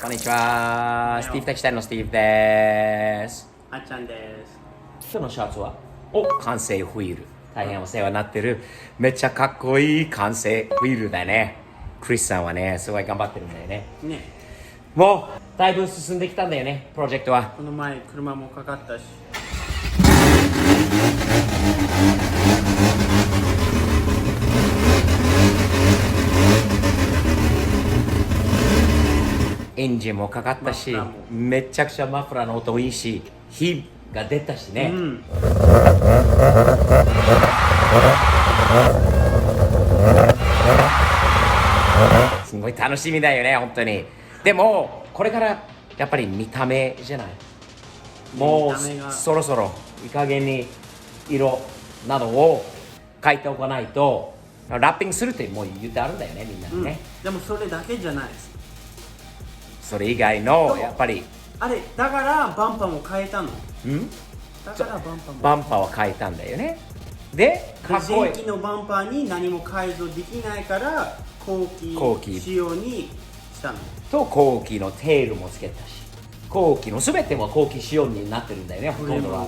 こんにちは。スティーブ・タキシタイルのスティーブです。あっちゃんです。今日のシャツは完成ホイール。大変お世話になってる。めっちゃかっこいい完成ホイールだね。クリスさんはね、すごい頑張ってるんだよね。もう、だいぶ進んできたんだよね、プロジェクトは。この前、車もかかったし。エンジンもかかったし、めちゃくちゃマフラーの音いいし、火が出たしね。すごい楽しみだよね、本当に。でも、これからやっぱり見た目じゃない。もうそろそろいい加減に色などを書いておかないと、ラッピングするってもう言ってあるんだよね、みんなにね。でもそれだけじゃないです。それ以外のやっぱりあれだからバンパーも変えたの。だからバンパーは変えたんだよね。でかっこいい。前期のバンパーに何も改造できないから後期仕様にしたの。と後期のテールもつけたし、後期の全ても後期仕様になってるんだよね。ほとんどは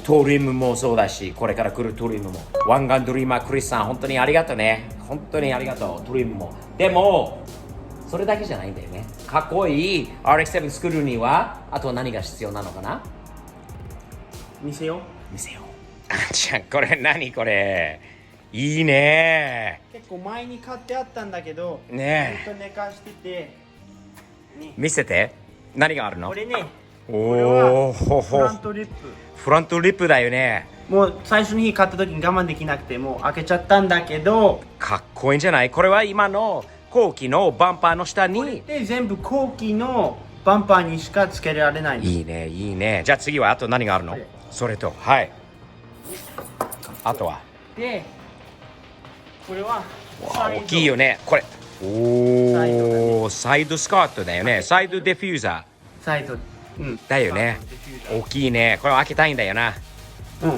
トリムもそうだし、これから来るトリムも。ワンガンドリーマークリスさん、本当にありがとうね。本当にありがとう。トリムもでもそれだけじゃないんだよね。かっこいい RX-7 作るにはあとは何が必要なのかな。見せよう。あじゃあこれ何これいいね。結構前に買ってあったんだけどねずっと寝かしてて、見せて。何があるの。これね、おおフラントリップ。フロントリップだよね。もう最初の日買った時に我慢できなくてもう開けちゃったんだけど、かっこいいんじゃない。これは今の後期のバンパーの下にで全部後期のバンパーにしかつけられない。いいねいいね。じゃあ次はあと何があるの。それとはいあとはでこれは大きいよねこれ。おおサイドスカートだよね。サイドディフューザーサイド、だよね。大きいね。これ開けたいんだよな。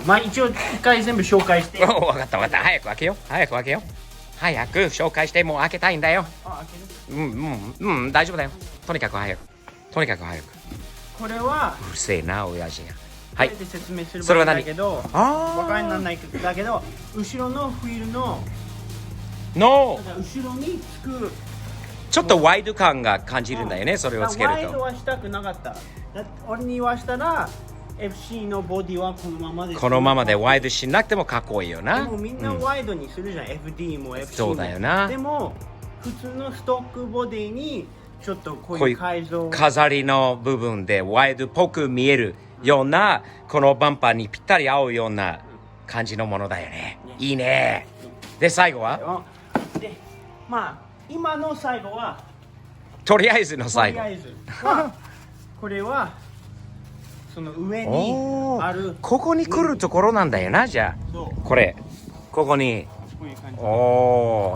まあ一応一回全部紹介して。分かった早く開けよう早く紹介して。もう開けたいんだよ。開ける。大丈夫だよ。とにかく早くこれはうるせえな親父が。はいで説明する場合だけど分かりにならないんだけど、後ろのフィールの後ろにつくちょっとワイド感が感じるんだよね。それをつけるとワイドはしたくなかった。俺に言わしたら FC のボディはこのままでワイドしなくてもかっこいいよな。でもみんなワイドにするじゃん、FD も FC も。そうだよな。でも普通のストックボディにちょっとこういう改造、飾りの部分でワイドっぽく見えるような、このバンパーにぴったり合うような感じのものだよね。いいね。で最後はでまあ今の最後はとりあえずの最後これはその上にあるここに来るところなんだよな。じゃあこれここに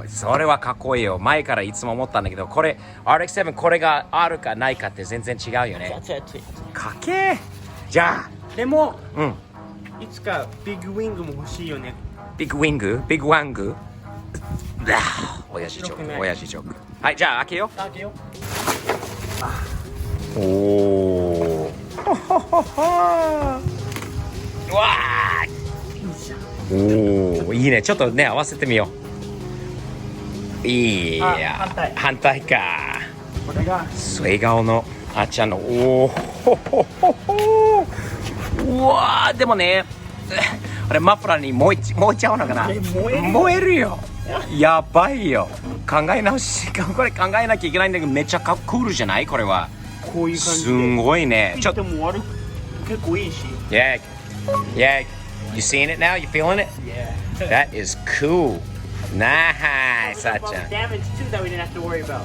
それはかっこいいよ。前からいつも思ったんだけど、これ RX-7 これがあるかないかって全然違うよね。かけじゃあでもいつかビッグウィングも欲しいよね。ビッグワング親父ジョーク。はいじゃあ開けよう。おわおいいね。ちょっとね合わせてみよう。いや反対か。これが笑顔のあっちゃんのうわでもねあれマフラーに燃えちゃうのかな。燃えるよ。やばいよ。考え直しこれ考えなきゃいけないんだけど、めっちゃクールじゃない。これはこういう感じですごいね。ちょっとも悪く結構いいし。Yeah you seeing it now? You feeling it? Yeah That is cool. Nice あっちゃん。damage too that we didn't have to worry about.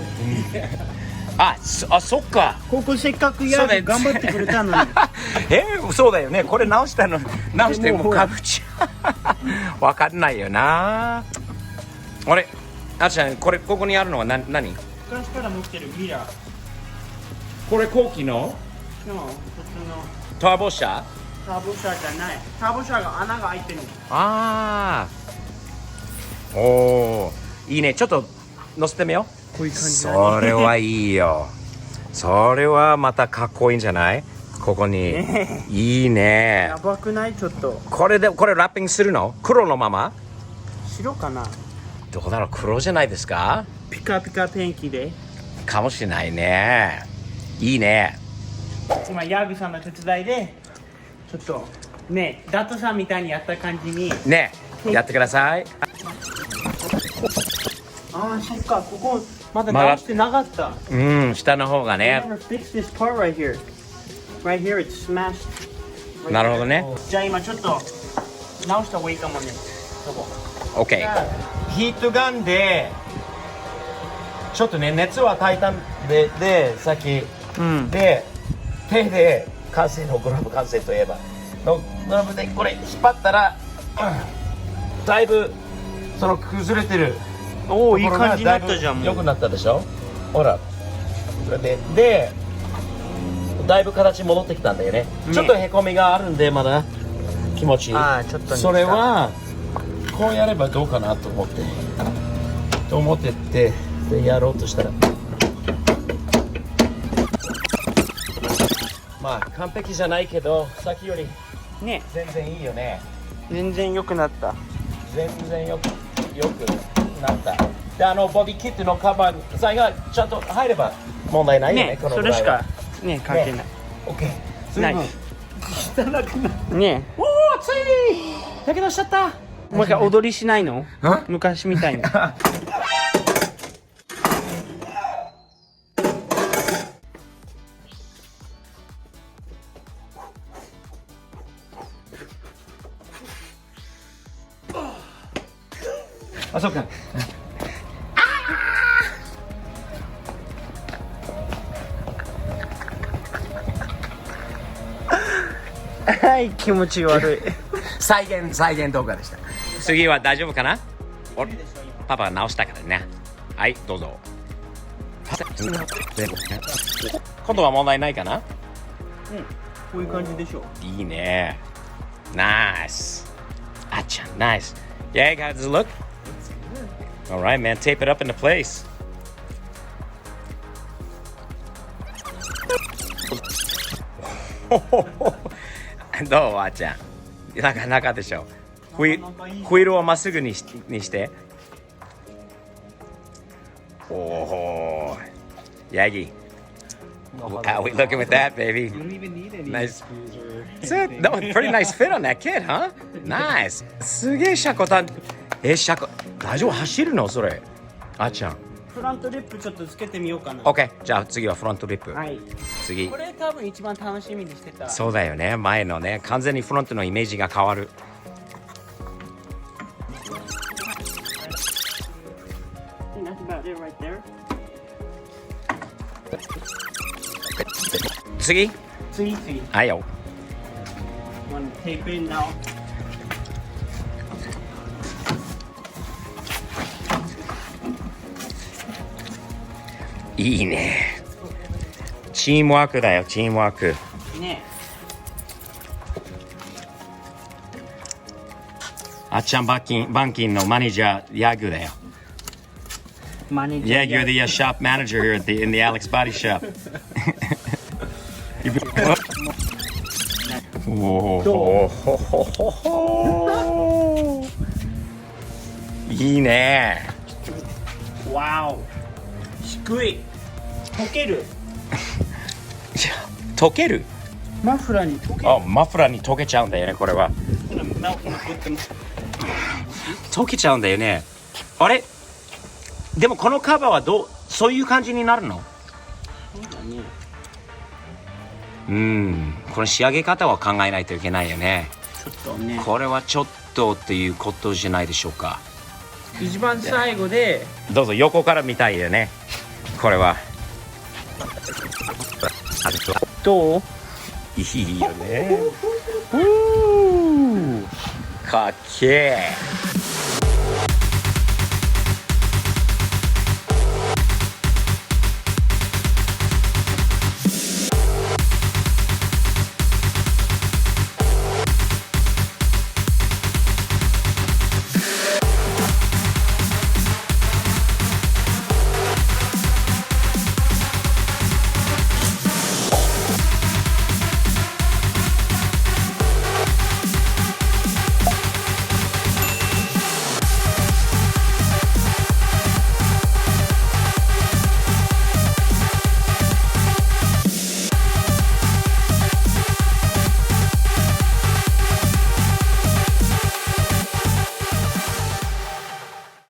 そっか。ここせっかく頑張ってくれたのにそうだよね。これ直してもかぶちわかんないよな。あれあっちゃん、ここにあるのは何。昔から持ってるミラー。これ後期の普通のターボ車じゃない。ターボ車が穴が開いてる。おーいいね。ちょっと乗せてみよう。こういう感じ。それはいいよ。それはまたかっこいいんじゃない？ここに。いいね。やばくない？ちょっと。これラッピングするの？黒のまま？白かな？どうだろう、黒じゃないですか？ピカピカペンキで。かもしれないね。いいね。今ヤグさんの手伝いでちょっとね、ダトさんみたいにやった感じにね、やってください。ああ、そっか、ここまだ直してなかった。うん、下の方がね。Never fixed this part right here. Right here, it's smashed. なるほどね。じゃあ今ちょっと直した方がいいかもね。そこ。OK。ヒートガンでちょっとね、熱は炊いたんでさっき、で手で完成のグラブ完成といえばのグラブでこれ引っ張ったら、だいぶその崩れてるおお、いい感じになったじゃん。もう良くなったでしょ。ほらこれでだいぶ形戻ってきたんだよね。ちょっとへこみがあるんでまだ気持ちいい。ああ、ちょっとそれはこうやればどうかなと思ってってでやろうとしたら、まあ完璧じゃないけどさっきよりね、全然いいよね。全然良くなった。全然よくなった。でボディキットのカバー材がちゃんと入れば問題ないよね。ね、このそれしかね関係ない。オッケー。ない。汚くないね。おお、ついにやけどしちゃった。もう一回踊りしないの？昔みたいに。あ、そうか。はい、気持ち悪い。再現動画でした。次は大丈夫かな？パパが直したからね。はい、どうぞ。今度は問題ないかな？こういう感じでしょ。いいね。ナイス。あっちゃん、ナイス。Yeah, how does it look? All right, man. Tape it up into place. どうあっちゃん。なかなかでしょ。ホイールをまっすぐにして。おお。ヤギ。How we looking with that, baby? You don't even need any Nice. screws or That's it. That was a pretty nice fit on that kid, huh? Nice. すげえ車庫大丈夫？走るのそれ？あっちゃん。フロントリップちょっとつけてみようかな。OK。じゃあ次はフロントリップ。はい。次。これ多分一番楽しみにしてた。そうだよね。前のね、完全にフロントのイメージが変わる。That's about it right there. 次？次。はいよ。One tape in now. いいね。チームワークだよ、チームワーク。ね。あっちゃん板金のマネージャー、ヤグだよ。Manager. Yeah, you're the shop manager here in the Alex Body Shop. いいね。Wow. 低い。溶ける。溶ける？マフラーに溶ける。あ、マフラーに溶けちゃうんだよね、これは。溶けちゃうんだよね。あれ？でもこのカバーはそういう感じになるの？そうだね。この仕上げ方は考えないといけないよね。ちょっとね。これはちょっとっていうことじゃないでしょうか。一番最後でどうぞ横から見たいよね。これは。どう？いいよね。かっけー。